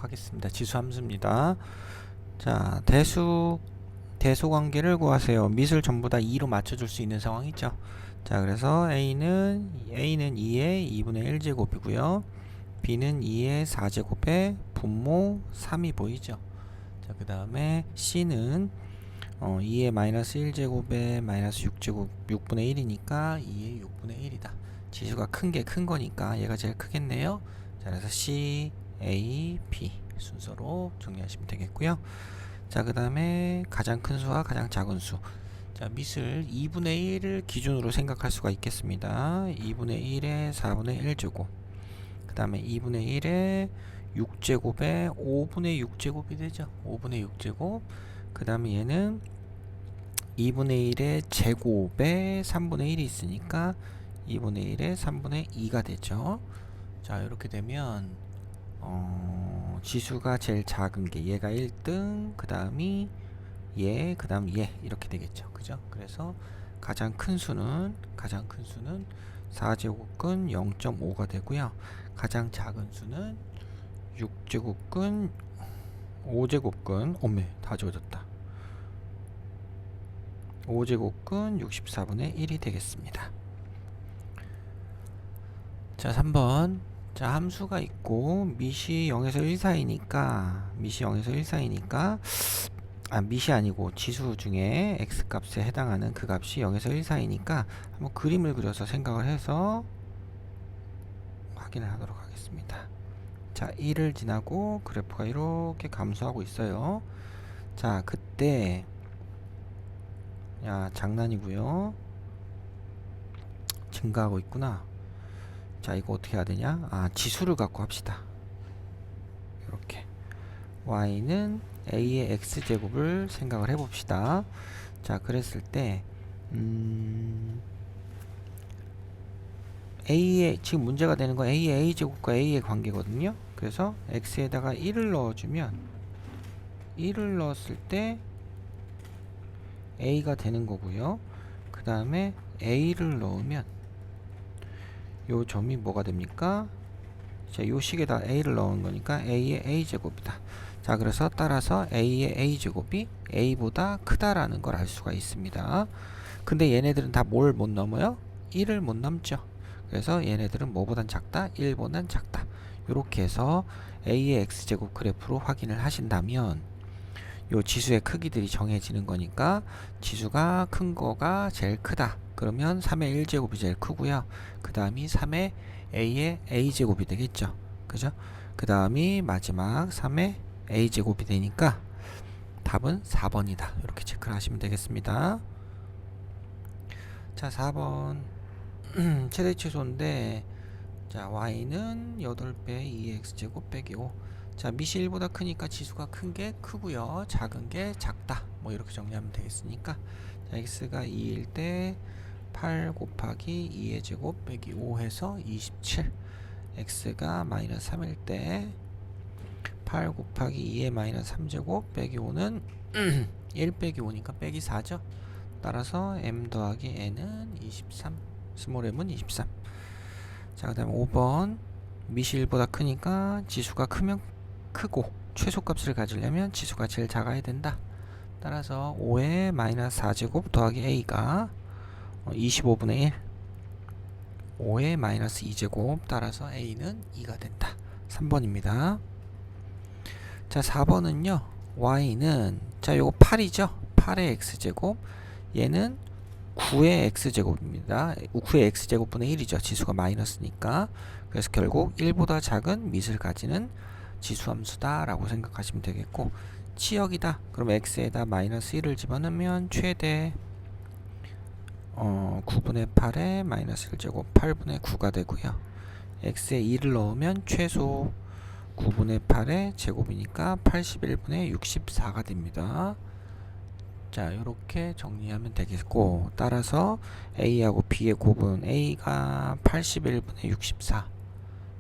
하겠습니다. 지수 함수입니다. 자, 대수 관계를 구하세요. 밑을 전부 다 2로 맞춰줄 수 있는 상황이죠. 자, 그래서 A는 2의 2분의 1제곱이고요. B는 2의 4제곱에 분모 3이 보이죠. 자, 그 다음에 C는 2의 마이너스 1제곱에 마이너스 6제곱 6분의 1이니까 2의 6분의 1이다. 지수가 큰 게 큰 거니까 얘가 제일 크겠네요. 자, 그래서 C, A, B 순서로 정리하시면 되겠고요. 자, 그 다음에 가장 큰 수와 가장 작은 수. 자, 밑을 2분의 1을 기준으로 생각할 수가 있겠습니다. 2분의 1에 4분의 1제곱. 그 다음에 2분의 1에 6제곱에 5분의 6제곱이 되죠. 5분의 6제곱. 그 다음에 얘는 2분의 1의 제곱에 3분의 1이 있으니까 2분의 1에 3분의 2가 되죠. 자, 이렇게 되면 지수가 제일 작은 게 얘가 1등, 그 다음이 얘, 그 다음 얘 이렇게 되겠죠. 그죠? 그래서 가장 큰 수는 4제곱근 0.5가 되고요. 가장 작은 수는 6제곱근 5제곱근 오메 다 지워졌다. 5제곱근 64분의 1이 되겠습니다. 자, 3번. 자, 함수가 있고 밑이 0에서 1 사이니까 밑이 아니고 지수 중에 x값에 해당하는 그 값이 0에서 1 사이니까 한번 그림을 그려서 생각을 해서 확인을 하도록 하겠습니다. 자, 1을 지나고 그래프가 이렇게 감소하고 있어요. 자, 그때 야, 장난이고요. 증가하고 있구나. 자, 이거 어떻게 해야 되냐? 아, 지수를 갖고 합시다. 이렇게 y는 a의 x제곱을 생각을 해봅시다. 자, 그랬을 때 a의 지금 문제가 되는 건 a의 a제곱과 a의 관계거든요. 그래서 x에다가 1을 넣어주면 1을 넣었을 때 a가 되는 거고요. 그 다음에 a를 넣으면 요 점이 뭐가 됩니까? 자, 요 식에다 a를 넣은 거니까 a의 a제곱이다. 자, 그래서 따라서 a의 a제곱이 a보다 크다라는 걸 알 수가 있습니다. 근데 얘네들은 다 뭘 못 넘어요? 1을 못 넘죠. 그래서 얘네들은 뭐보단 작다? 1보단 작다. 이렇게 해서 a의 x제곱 그래프로 확인을 하신다면 요 지수의 크기들이 정해지는 거니까 지수가 큰 거가 제일 크다. 그러면 3의 1제곱이 제일 크고요. 그 다음이 3의 a의 a제곱이 되겠죠. 그죠? 그 다음이 마지막 3의 a제곱이 되니까 답은 4번이다. 이렇게 체크를 하시면 되겠습니다. 자, 4번 최대 치수인데 자, y는 8배 2x제곱 빼기 5. 자, 밑이 1보다 크니까 지수가 큰 게 크고요. 작은 게 작다. 뭐 이렇게 정리하면 되겠으니까 자, x가 2일 때 8 곱하기 2의 제곱 빼기 5 해서 27. x가 마이너스 3일 때 8 곱하기 2의 마이너스 3제곱 빼기 5는 1 빼기 5니까 빼기 4죠. 따라서 m 더하기 n은 23. 스몰 m은 23. 자, 그 다음에 5번 밑이 1보다 크니까 지수가 크면 크고 최소값을 가지려면 지수가 제일 작아야 된다. 따라서 5의 마이너스 4제곱 더하기 a가 25분의 1 5의 마이너스 2제곱 따라서 a는 2가 된다. 3번입니다. 자, 4번은요 y는 자, 요거 8이죠. 8의 x제곱 얘는 9의 x제곱입니다. 9의 x제곱분의 1이죠. 지수가 마이너스니까. 그래서 결국 1보다 작은 밑을 가지는 지수함수다 라고 생각하시면 되겠고, 치역이다. 그럼 x에다 마이너스 1을 집어넣으면 최대 9분의 8에 마이너스 1제곱 8분의 9가 되고요. x에 2를 넣으면 최소 9분의 8의 제곱이니까 81분의 64가 됩니다. 자, 이렇게 정리하면 되겠고, 따라서 a하고 b의 곱은 a가 81분의 64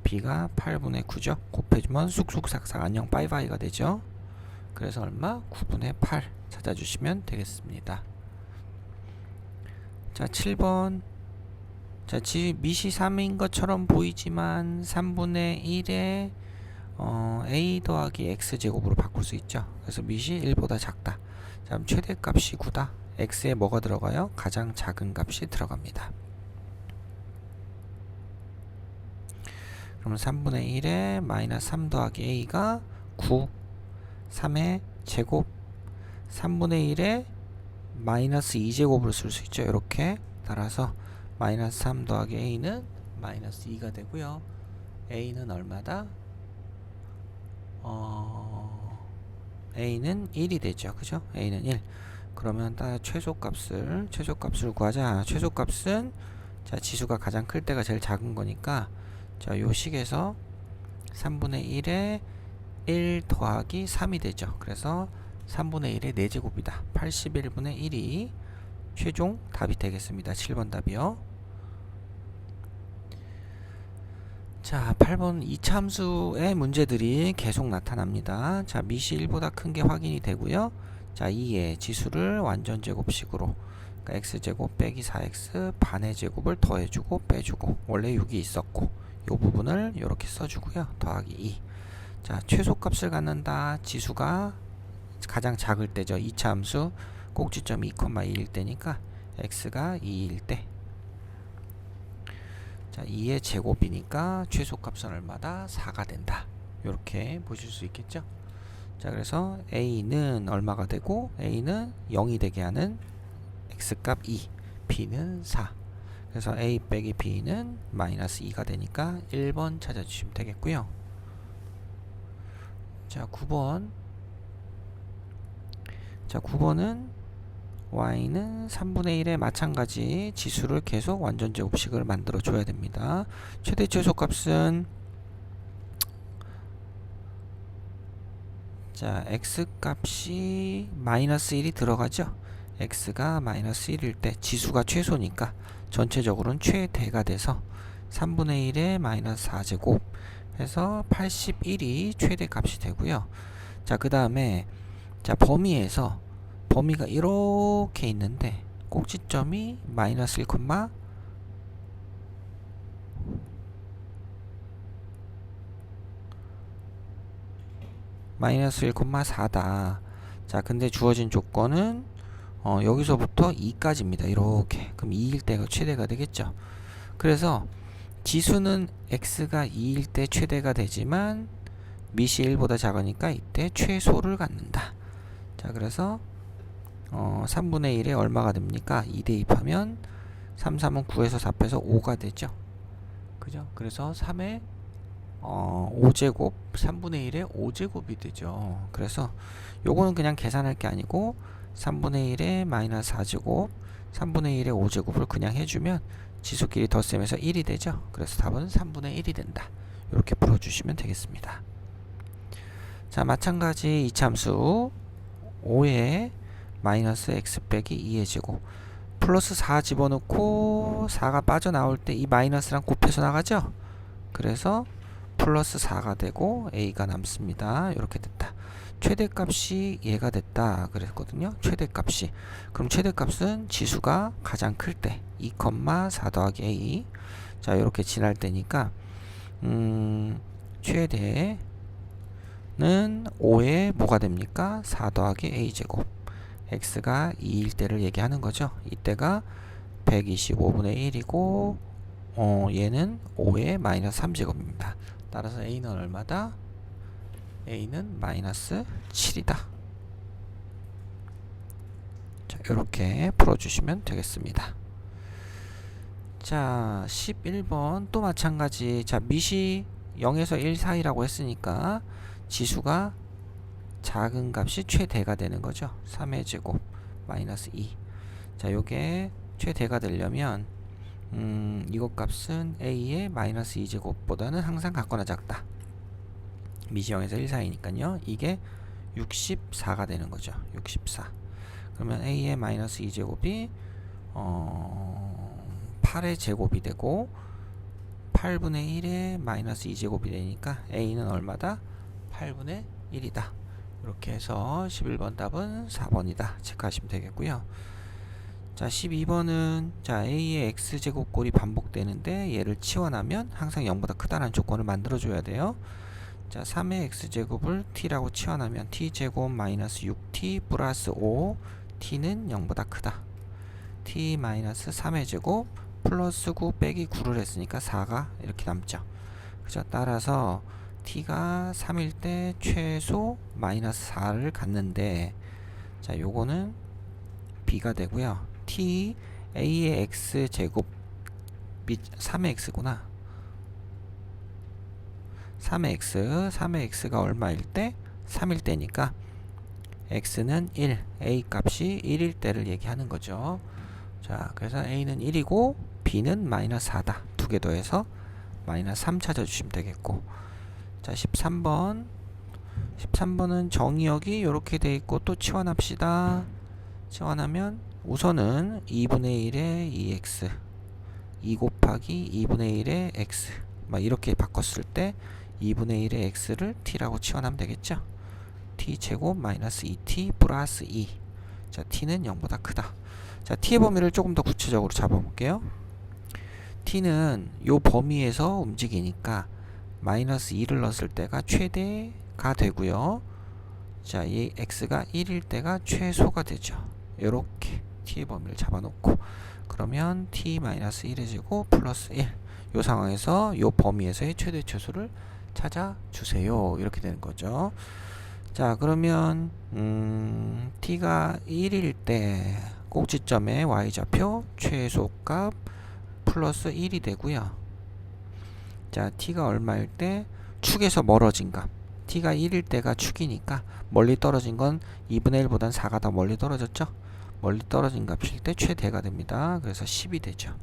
b가 8분의 9죠. 곱해주면 쑥쑥삭삭 안녕 빠이바이가 되죠. 그래서 얼마? 9분의 8 찾아주시면 되겠습니다. 자, 7번. 자, 밑이 3인 것처럼 보이지만 3분의 1에 a 더하기 x제곱으로 바꿀 수 있죠. 그래서 밑이 1보다 작다. 자, 그럼 최대값이 9다. x에 뭐가 들어가요? 가장 작은 값이 들어갑니다. 그러면 3분의 1에 마이너스 3 더하기 a가 9, 3의 제곱, 3분의 1에 마이너스 2제곱으로 쓸 수 있죠. 이렇게 따라서 마이너스 3 더하기 a는 마이너스 2가 되고요. a는 얼마다? a는 1이 되죠. 그죠? a는 1. 그러면 따라 최소값을 구하자. 최소값은 자, 지수가 가장 클 때가 제일 작은 거니까 자, 요 식에서 3분의 1에 1 더하기 3이 되죠. 그래서 3분의 1의 4제곱이다. 81분의 1이 최종 답이 되겠습니다. 7번 답이요. 자, 8번 이차함수의 문제들이 계속 나타납니다. 자, 밑이 1보다 큰 게 확인이 되고요. 자, 2의 지수를 완전 제곱식으로 그러니까 x제곱 빼기 4x 반의 제곱을 더해주고 빼주고 원래 6이 있었고 이 부분을 이렇게 써주고요. 더하기 2. 자, 최소값을 갖는다. 지수가 가장 작을 때죠. 2차 함수 꼭지점 2,2일 때니까 x가 2일 때 자, 2의 제곱이니까 최소값은 얼마다? 4가 된다. 이렇게 보실 수 있겠죠. 자, 그래서 a는 얼마가 되고 a는 0이 되게 하는 x값 2, b는 4. 그래서 a 빼기 b는 마이너스 2가 되니까 1번 찾아주시면 되겠고요. 자, 9번. 자, 9번은 y는 3분의 1에 마찬가지 지수를 계속 완전 제곱식을 만들어 줘야 됩니다. 최대 최소값은 자, x값이 마이너스 1이 들어가죠. x가 마이너스 1일 때 지수가 최소니까 전체적으로는 최대가 돼서 3분의 1에 마이너스 4제곱 해서 81이 최대값이 되고요. 자, 그 다음에 자, 범위가 이렇게 있는데 꼭지점이 마이너스 1, 마이너스 1,4다. 자, 근데 주어진 조건은 여기서부터 2까지입니다. 이렇게. 그럼 2일 때가 최대가 되겠죠. 그래서 지수는 x가 2일 때 최대가 되지만 밑이 1보다 작으니까 이때 최소를 갖는다. 자, 그래서 3분의 1에 얼마가 됩니까? 2 대입하면 3, 3은 9에서 4 빼서 5가 되죠. 그죠? 그래서 3의 5제곱 3분의 1의 5제곱이 되죠. 그래서 요거는 그냥 계산할 게 아니고 3분의 1의 마이너스 4제곱 3분의 1의 5제곱을 그냥 해주면 지수끼리 덧셈해서 1이 되죠. 그래서 답은 3분의 1이 된다. 이렇게 풀어주시면 되겠습니다. 자, 마찬가지 이차함수 5의 마이너스 x 빼기 2의 제곱 플러스 4 집어넣고 4가 빠져나올 때 이 마이너스랑 곱해서 나가죠. 그래서 플러스 4가 되고 a가 남습니다. 이렇게 됐다. 최대값이 얘가 됐다 그랬거든요. 최대값이. 그럼 최대값은 지수가 가장 클 때 2,4 더하기 a. 자, 이렇게 지날 때니까 최대는 5에 뭐가 됩니까? 4 더하기 a제곱. x가 2일 때를 얘기하는 거죠. 이때가 125분의 1이고 얘는 5의 마이너스 3제곱입니다. 따라서 a는 얼마다? a는 마이너스 7이다. 자, 이렇게 풀어주시면 되겠습니다. 자, 11번 또 마찬가지. 자, 밑이 0에서 1 사이라고 했으니까 지수가 작은 값이 최대가 되는 거죠. 3의 제곱 마이너스 2. 자, 요게 최대가 되려면 이것 값은 a의 마이너스 2제곱보다는 항상 같거나 작다. 밑이 0에서 1 사이니까요. 이게 64가 되는 거죠. 64. 그러면 a의 마이너스 2제곱이 8의 제곱이 되고 8분의 1의 마이너스 2제곱이 되니까 a는 얼마다? 8분의 1이다. 이렇게 해서 11번 답은 4번이다. 체크하시면 되겠고요. 자, 12번은 자, a의 x제곱꼴이 반복되는데 얘를 치워나면 항상 0보다 크다는 조건을 만들어줘야 돼요. 자, 3의 x제곱을 t라고 치환하면 t제곱 마이너스 6t 플러스 5, t는 0보다 크다. t 마이너스 3의 제곱 플러스 9 빼기 9를 했으니까 4가 이렇게 남죠. 그죠? 따라서 t가 3일 때 최소 마이너스 4를 갖는데, 자, 요거는 b가 되고요. t a의 x제곱 3의 x구나. 3의 x가 얼마일 때? 3일 때니까 x는 1, a 값이 1일 때를 얘기하는 거죠. 자, 그래서 a는 1이고 b는 마이너스 4다. 두 개 더해서 마이너스 3 찾아주시면 되겠고, 자, 13번은 정의역이 이렇게 돼 있고 또 치환합시다. 치환하면 우선은 2분의 1의 2x 2 곱하기 2분의 1의 x 막 이렇게 바꿨을 때 2분의 1의 x를 t라고 치환하면 되겠죠. t제곱 마이너스 2t 플러스 2. 자, t는 0보다 크다. 자, t의 범위를 조금 더 구체적으로 잡아볼게요. t는 요 범위에서 움직이니까 마이너스 2를 넣었을 때가 최대가 되고요. 자, 이 x가 1일 때가 최소가 되죠. 요렇게 t의 범위를 잡아놓고, 그러면 t-1의 제곱 플러스 1, 요 상황에서 요 범위에서의 최대 최소를 찾아주세요. 이렇게 되는 거죠. 자, 그러면 t가 1일 때 꼭지점의 y좌표 최소값 플러스 1이 되고요. 자, t가 얼마일 때 축에서 멀어진 값, t가 1일 때가 축이니까 멀리 떨어진 건 2분의 1보단 4가 더 멀리 떨어졌죠. 멀리 떨어진 값일 때 최대가 됩니다. 그래서 10이 되죠.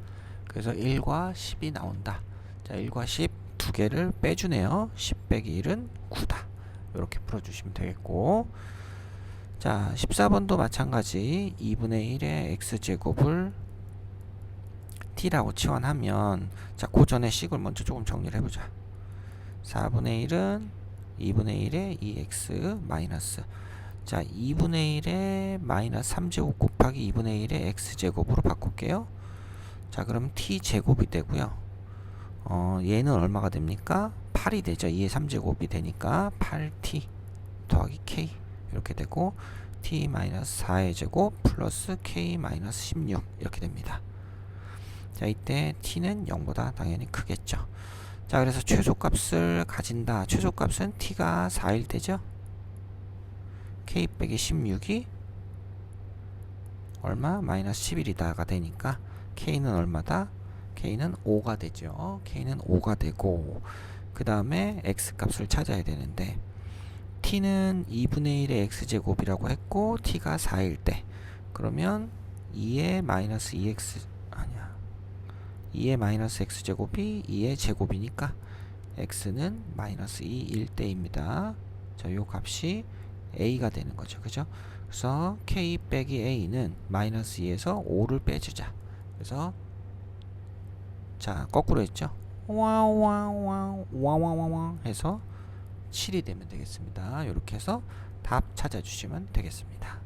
그래서 1과 10이 나온다. 자, 1과 10 두 개를 빼주네요. 10 빼기 1은 9다. 이렇게 풀어주시면 되겠고, 자, 14번도 마찬가지 2분의 1의 x제곱을 t라고 치환하면, 자, 그 전에 식을 먼저 조금 정리를 해보자. 4분의 1은 2분의 1의 2x 마이너스, 자, 2분의 1의 마이너스 3제곱 곱하기 2분의 1의 x제곱으로 바꿀게요. 자, 그럼 t제곱이 되고요. 얘는 얼마가 됩니까? 8이 되죠. 2의 3제곱이 되니까 8t 더하기 k 이렇게 되고, t-4의 제곱 플러스 k-16 이렇게 됩니다. 자, 이때 t는 0보다 당연히 크겠죠. 자, 그래서 최소값을 가진다. 최소값은 t가 4일 때죠. k 빼기 16이 얼마? 마이너스 11이다가 되니까 k는 얼마다? k는 5가 되죠. k는 5가 되고, 그 다음에 x값을 찾아야 되는데, t는 2분의 1의 x제곱이라고 했고 t가 4일 때, 그러면 2의 마이너스 2x 아니야, 2의 마이너스 x제곱이 2의 제곱이니까 x는 마이너스 2일 때입니다. 자, 요 값이 a가 되는 거죠. 그죠? 그래서 k 빼기 a는 마이너스 2에서 5를 빼주자. 그래서 자, 거꾸로 했죠. 와와와와와와와 해서 7이 되면 되겠습니다. 이렇게 해서 답 찾아주시면 되겠습니다.